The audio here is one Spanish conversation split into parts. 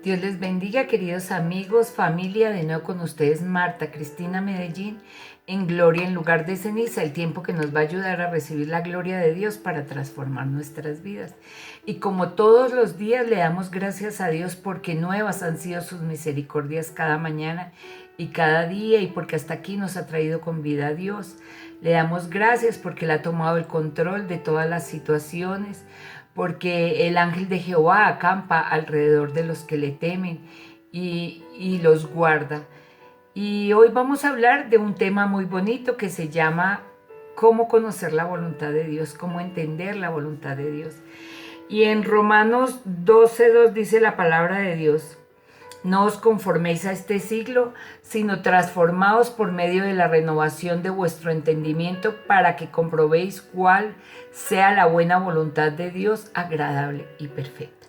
Dios les bendiga, queridos amigos, familia. De nuevo con ustedes, Marta Cristina Medellín, en Gloria en lugar de ceniza, el tiempo que nos va a ayudar a recibir la gloria de Dios para transformar nuestras vidas. Y como todos los días, le damos gracias a Dios porque nuevas han sido sus misericordias cada mañana y cada día, y porque hasta aquí nos ha traído con vida a Dios. Le damos gracias porque Él ha tomado el control de todas las situaciones, porque el ángel de Jehová acampa alrededor de los que le temen y los guarda. Y hoy vamos a hablar de un tema muy bonito que se llama cómo conocer la voluntad de Dios, cómo entender la voluntad de Dios. Y en Romanos 12:2 dice la palabra de Dios: no os conforméis a este siglo, sino transformaos por medio de la renovación de vuestro entendimiento, para que comprobéis cuál sea la buena voluntad de Dios, agradable y perfecta.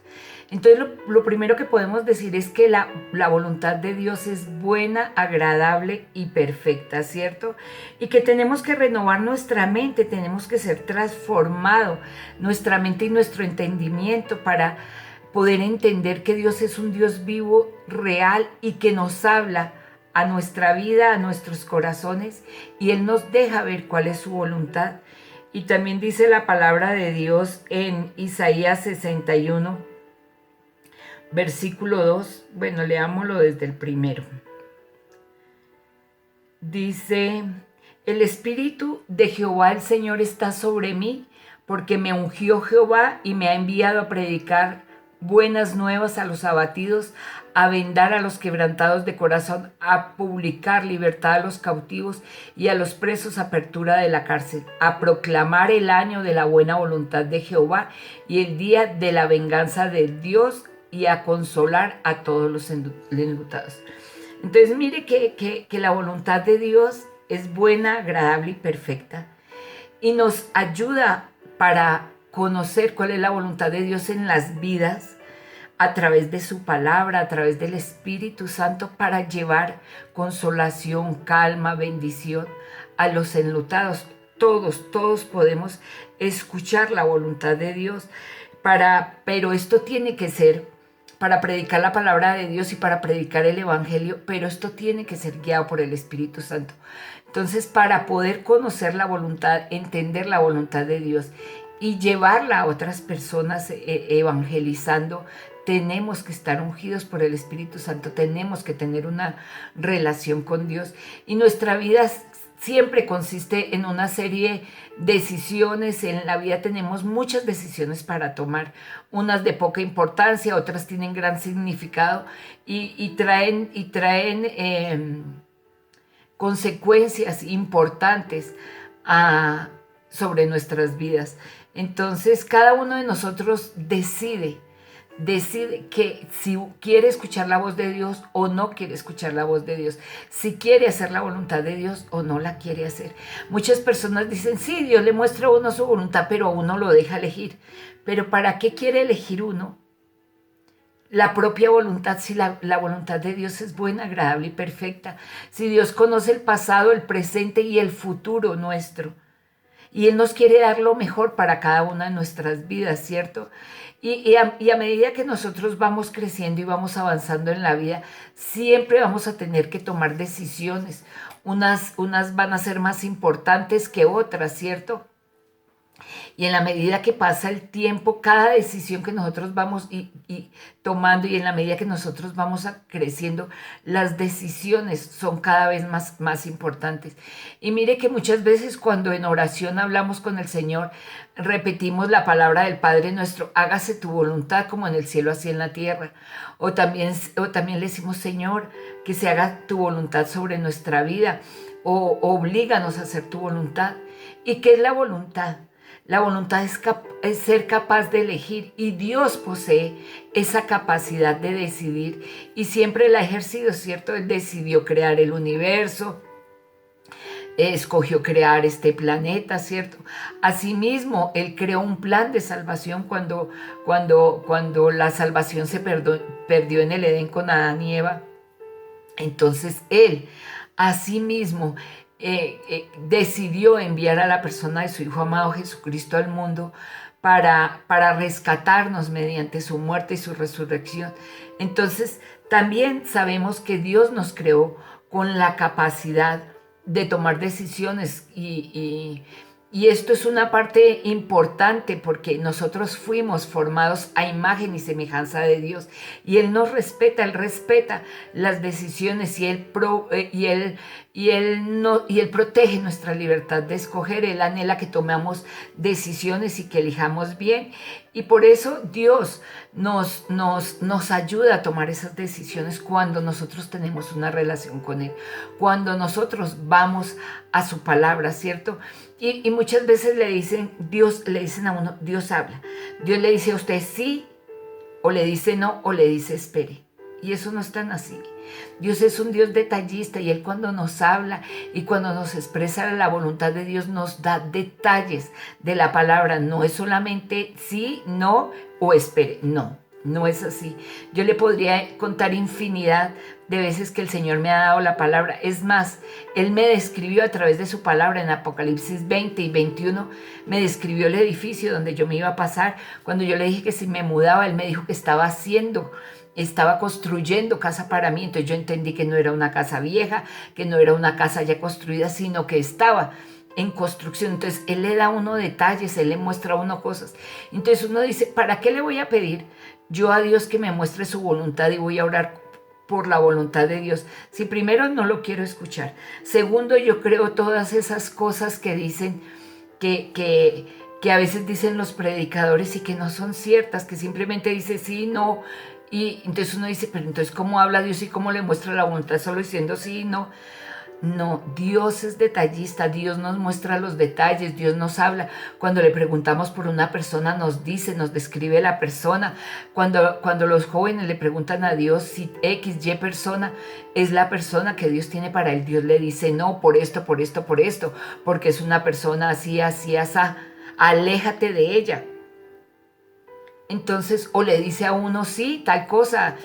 Entonces lo primero que podemos decir es que la voluntad de Dios es buena, agradable y perfecta, ¿cierto? Y que tenemos que renovar nuestra mente, tenemos que ser transformado nuestra mente y nuestro entendimiento para poder entender que Dios es un Dios vivo, real, y que nos habla a nuestra vida, a nuestros corazones, y Él nos deja ver cuál es su voluntad. Y también dice la palabra de Dios en Isaías 61, versículo 2. Bueno, leámoslo desde el primero. Dice: el Espíritu de Jehová el Señor está sobre mí, porque me ungió Jehová y me ha enviado a predicar buenas nuevas a los abatidos, a vendar a los quebrantados de corazón, a publicar libertad a los cautivos y a los presos apertura de la cárcel, a proclamar el año de la buena voluntad de Jehová y el día de la venganza de Dios, y a consolar a todos los enlutados. Entonces mire que la voluntad de Dios es buena, agradable y perfecta, y nos ayuda para conocer cuál es la voluntad de Dios en las vidas a través de su palabra, a través del Espíritu Santo, para llevar consolación, calma, bendición a los enlutados. Todos podemos escuchar la voluntad de Dios, pero esto tiene que ser para predicar la palabra de Dios y para predicar el Evangelio, pero esto tiene que ser guiado por el Espíritu Santo. Entonces, para poder conocer la voluntad, entender la voluntad de Dios y llevarla a otras personas evangelizando, tenemos que estar ungidos por el Espíritu Santo, tenemos que tener una relación con Dios, y nuestra vida siempre consiste en una serie de decisiones. En la vida tenemos muchas decisiones para tomar, unas de poca importancia, otras tienen gran significado y traen consecuencias importantes sobre nuestras vidas. Entonces cada uno de nosotros decide que si quiere escuchar la voz de Dios o no quiere escuchar la voz de Dios, si quiere hacer la voluntad de Dios o no la quiere hacer. Muchas personas dicen: sí, Dios le muestra a uno su voluntad, pero a uno lo deja elegir. Pero ¿para qué quiere elegir uno la propia voluntad si la voluntad de Dios es buena, agradable y perfecta? Si Dios conoce el pasado, el presente y el futuro nuestro, y Él nos quiere dar lo mejor para cada una de nuestras vidas, ¿cierto? Y a medida que nosotros vamos creciendo y vamos avanzando en la vida, siempre vamos a tener que tomar decisiones. Unas van a ser más importantes que otras, ¿cierto? Y en la medida que pasa el tiempo, cada decisión que nosotros vamos tomando, y en la medida que nosotros vamos creciendo, las decisiones son cada vez más importantes. Y mire que muchas veces cuando en oración hablamos con el Señor, repetimos la palabra del Padre nuestro: hágase tu voluntad como en el cielo, así en la tierra. O también le decimos: Señor, que se haga tu voluntad sobre nuestra vida, o oblíganos a hacer tu voluntad. ¿Y qué es la voluntad? La voluntad es ser capaz de elegir, y Dios posee esa capacidad de decidir y siempre la ha ejercido, ¿cierto? Él decidió crear el universo, escogió crear este planeta, ¿cierto? Asimismo, Él creó un plan de salvación cuando la salvación se perdió en el Edén con Adán y Eva. Entonces Él, asimismo, decidió enviar a la persona de su Hijo amado Jesucristo al mundo para rescatarnos mediante su muerte y su resurrección. Entonces, también sabemos que Dios nos creó con la capacidad de tomar decisiones y esto es una parte importante porque nosotros fuimos formados a imagen y semejanza de Dios y Él nos respeta, Él respeta las decisiones y él protege nuestra libertad de escoger, Él anhela que tomemos decisiones y que elijamos bien y por eso Dios nos ayuda a tomar esas decisiones cuando nosotros tenemos una relación con Él, cuando nosotros vamos a su palabra, ¿cierto? Y muchas veces le dicen a uno, Dios habla. Dios le dice a usted sí, o le dice no, o le dice espere. Y eso no es tan así. Dios es un Dios detallista y Él cuando nos habla y cuando nos expresa la voluntad de Dios nos da detalles de la palabra. No es solamente sí, no o espere. No, no es así. Yo le podría contar infinidad de veces que el Señor me ha dado la palabra. Es más, Él me describió a través de su palabra en Apocalipsis 20 y 21, me describió el edificio donde yo me iba a pasar. Cuando yo le dije que si me mudaba, Él me dijo que estaba construyendo casa para mí. Entonces yo entendí que no era una casa vieja, que no era una casa ya construida, sino que estaba en construcción. Entonces Él le da a uno detalles, Él le muestra a uno cosas. Entonces uno dice, ¿para qué le voy a pedir yo a Dios que me muestre su voluntad y voy a orar por la voluntad de Dios? Si primero no lo quiero escuchar. Segundo, yo creo todas esas cosas que dicen que a veces dicen los predicadores y que no son ciertas, que simplemente dice sí, no. Y entonces uno dice, pero entonces ¿cómo habla Dios y cómo le muestra la voluntad solo diciendo sí y no? No, Dios es detallista, Dios nos muestra los detalles, Dios nos habla. Cuando le preguntamos por una persona, nos dice, nos describe la persona. Cuando los jóvenes le preguntan a Dios si X, Y persona es la persona que Dios tiene para él, Dios le dice no, por esto, por esto, por esto, porque es una persona así, así, así, aléjate de ella. Entonces, o le dice a uno, sí, tal cosa,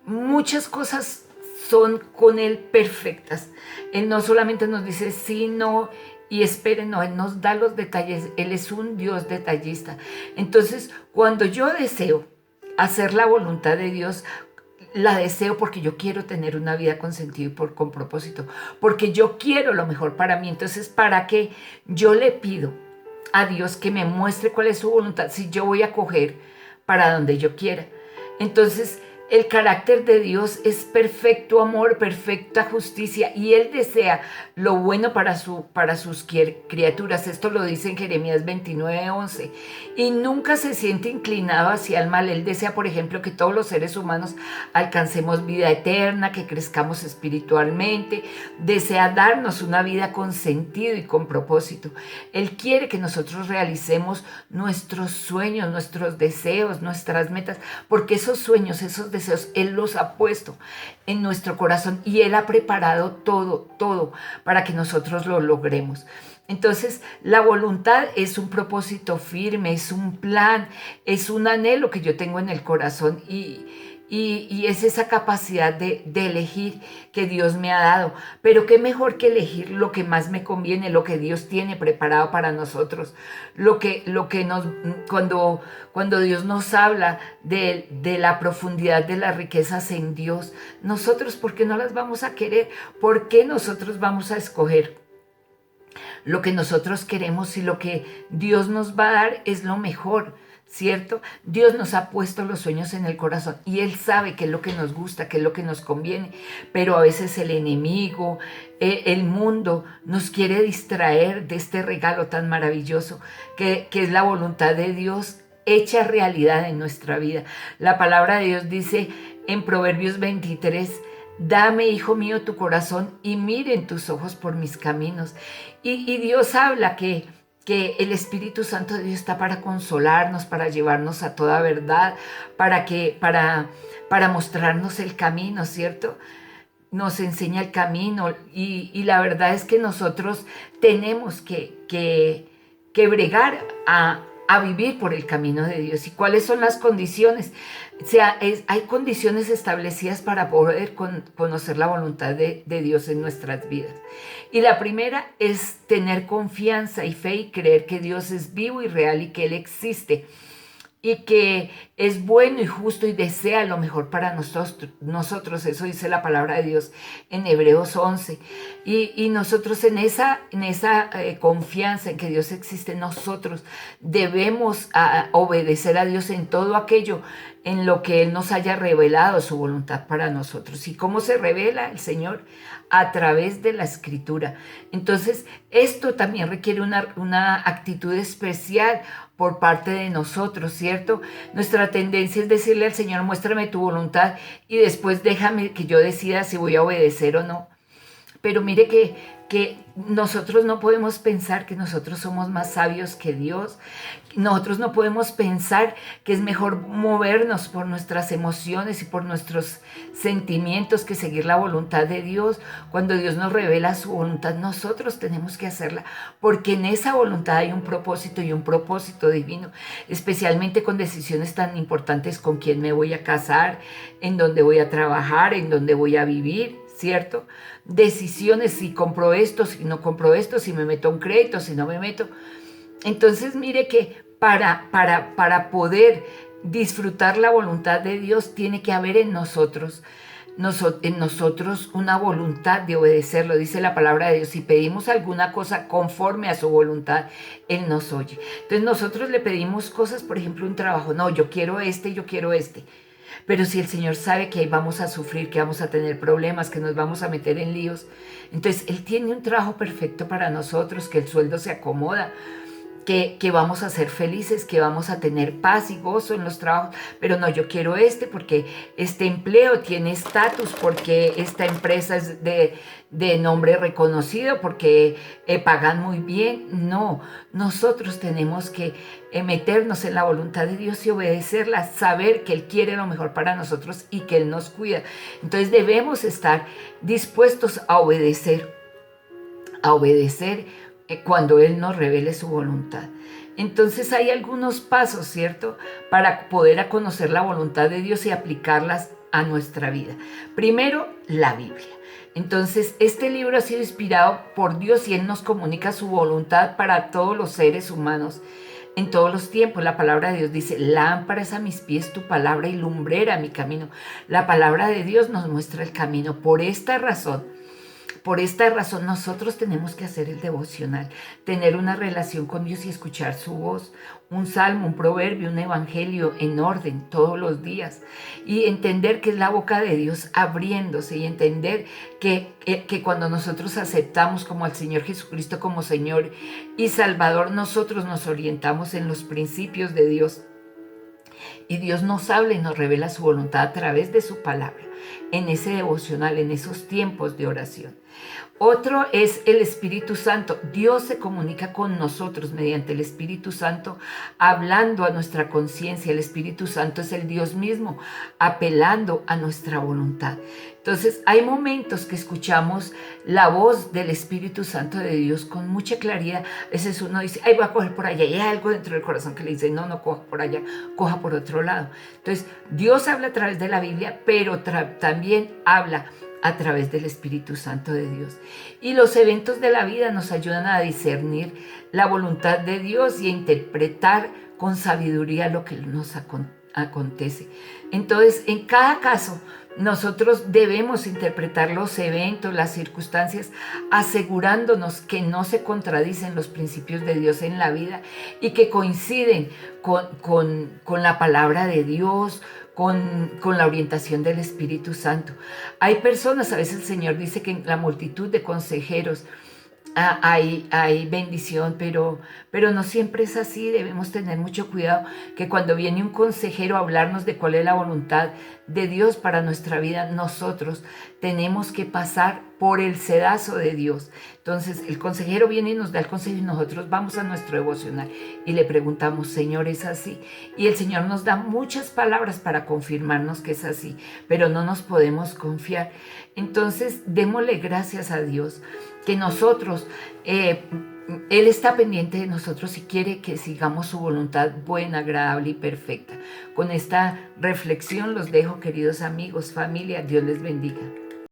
muchas cosas son con Él perfectas. Él no solamente nos dice sí, no y espere, no, Él nos da los detalles. Él es un Dios detallista. Entonces, cuando yo deseo hacer la voluntad de Dios, la deseo porque yo quiero tener una vida con sentido y con propósito, porque yo quiero lo mejor para mí. Entonces, ¿para qué yo le pido a Dios que me muestre cuál es su voluntad si yo voy a coger para donde yo quiera? Entonces, el carácter de Dios es perfecto amor, perfecta justicia y Él desea lo bueno para sus criaturas. Esto lo dice en Jeremías 29:11. Y nunca se siente inclinado hacia el mal. Él desea, por ejemplo, que todos los seres humanos alcancemos vida eterna, que crezcamos espiritualmente. Desea darnos una vida con sentido y con propósito. Él quiere que nosotros realicemos nuestros sueños, nuestros deseos, nuestras metas, porque esos sueños, esos deseos, Él los ha puesto en nuestro corazón y Él ha preparado todo para que nosotros lo logremos. Entonces, la voluntad es un propósito firme, es un plan, es un anhelo que yo tengo en el corazón y es esa capacidad de elegir que Dios me ha dado. Pero qué mejor que elegir lo que más me conviene, lo que Dios tiene preparado para nosotros. Cuando Dios nos habla de la profundidad de las riquezas en Dios, nosotros, ¿por qué no las vamos a querer? ¿Por qué nosotros vamos a escoger lo que nosotros queremos y lo que Dios nos va a dar es lo mejor? ¿Cierto? Dios nos ha puesto los sueños en el corazón y Él sabe qué es lo que nos gusta, qué es lo que nos conviene, pero a veces el enemigo, el mundo nos quiere distraer de este regalo tan maravilloso que es la voluntad de Dios hecha realidad en nuestra vida. La palabra de Dios dice en Proverbios 23, dame, hijo mío, tu corazón y miren tus ojos por mis caminos. Y Dios habla que el Espíritu Santo de Dios está para consolarnos, para llevarnos a toda verdad, para mostrarnos el camino, ¿cierto? Nos enseña el camino y la verdad es que nosotros tenemos que bregar a vivir por el camino de Dios. ¿Y cuáles son las condiciones? O sea, hay condiciones establecidas para poder conocer la voluntad de Dios en nuestras vidas. Y la primera es tener confianza y fe y creer que Dios es vivo y real y que Él existe y que es bueno y justo y desea lo mejor para nosotros. Eso dice la palabra de Dios en Hebreos 11. Y nosotros en esa confianza en que Dios existe, nosotros debemos obedecer a Dios en todo aquello en lo que Él nos haya revelado su voluntad para nosotros. ¿Y cómo se revela el Señor? A través de la Escritura. Entonces, esto también requiere una actitud especial por parte de nosotros, ¿cierto? Nuestra tendencia es decirle al Señor, muéstrame tu voluntad y después déjame que yo decida si voy a obedecer o no. Pero mire que nosotros no podemos pensar que nosotros somos más sabios que Dios. Nosotros no podemos pensar que es mejor movernos por nuestras emociones y por nuestros sentimientos que seguir la voluntad de Dios. Cuando Dios nos revela su voluntad, nosotros tenemos que hacerla, porque en esa voluntad hay un propósito y un propósito divino, especialmente con decisiones tan importantes: con quién me voy a casar, en dónde voy a trabajar, en dónde voy a vivir, ¿cierto? Decisiones, si compro esto, si no compro esto, si me meto a un crédito, si no me meto. Entonces mire que para poder disfrutar la voluntad de Dios tiene que haber en nosotros una voluntad de obedecerlo. Dice la palabra de Dios: si pedimos alguna cosa conforme a su voluntad, Él nos oye. Entonces nosotros le pedimos cosas, por ejemplo, un trabajo. No, yo quiero este. Pero si el Señor sabe que ahí vamos a sufrir, que vamos a tener problemas, que nos vamos a meter en líos, entonces Él tiene un trabajo perfecto para nosotros, que el sueldo se acomoda, que vamos a ser felices, que vamos a tener paz y gozo en los trabajos. Pero no, yo quiero porque este empleo tiene estatus, porque esta empresa es de nombre reconocido, porque pagan muy bien. No, nosotros tenemos que meternos en la voluntad de Dios y obedecerla, saber que Él quiere lo mejor para nosotros y que Él nos cuida. Entonces debemos estar dispuestos a obedecer cuando Él nos revele su voluntad. Entonces hay algunos pasos, ¿cierto?, para poder conocer la voluntad de Dios y aplicarlas a nuestra vida. Primero, la Biblia. Entonces, este libro ha sido inspirado por Dios y Él nos comunica su voluntad para todos los seres humanos en todos los tiempos. La palabra de Dios dice: lámpara es a mis pies tu palabra y lumbrera mi camino. La palabra de Dios nos muestra el camino. Por esta razón, nosotros tenemos que hacer el devocional, tener una relación con Dios y escuchar su voz, un salmo, un proverbio, un evangelio en orden todos los días, y entender que es la boca de Dios abriéndose, y entender que cuando nosotros aceptamos como al Señor Jesucristo como Señor y Salvador, nosotros nos orientamos en los principios de Dios. Y Dios nos habla y nos revela su voluntad a través de su palabra, en ese devocional, en esos tiempos de oración. Otro es el Espíritu Santo. Dios se comunica con nosotros mediante el Espíritu Santo, hablando a nuestra conciencia. El Espíritu Santo es el Dios mismo, apelando a nuestra voluntad. Entonces, hay momentos que escuchamos la voz del Espíritu Santo de Dios con mucha claridad. A veces uno dice: ay, voy a coger por allá, y hay algo dentro del corazón que le dice: no, no coja por allá, coja por otro lado. Entonces, Dios habla a través de la Biblia, pero también habla a través del Espíritu Santo de Dios. Y los eventos de la vida nos ayudan a discernir la voluntad de Dios y a interpretar con sabiduría lo que nos acontece. Entonces, en cada caso, nosotros debemos interpretar los eventos, las circunstancias, asegurándonos que no se contradicen los principios de Dios en la vida y que coinciden con la palabra de Dios, con la orientación del Espíritu Santo. Hay personas, a veces el Señor dice que en la multitud de consejeros hay bendición, pero no siempre es así. Debemos tener mucho cuidado que cuando viene un consejero a hablarnos de cuál es la voluntad de Dios para nuestra vida, nosotros tenemos que pasar por el sedazo de Dios. Entonces el consejero viene y nos da el consejo y nosotros vamos a nuestro devocional y le preguntamos: Señor, ¿es así? Y el Señor nos da muchas palabras para confirmarnos que es así, pero no nos podemos confiar. Entonces démosle gracias a Dios que nosotros Él está pendiente de nosotros y quiere que sigamos su voluntad buena, agradable y perfecta. Con esta reflexión los dejo, queridos amigos, familia. Dios les bendiga.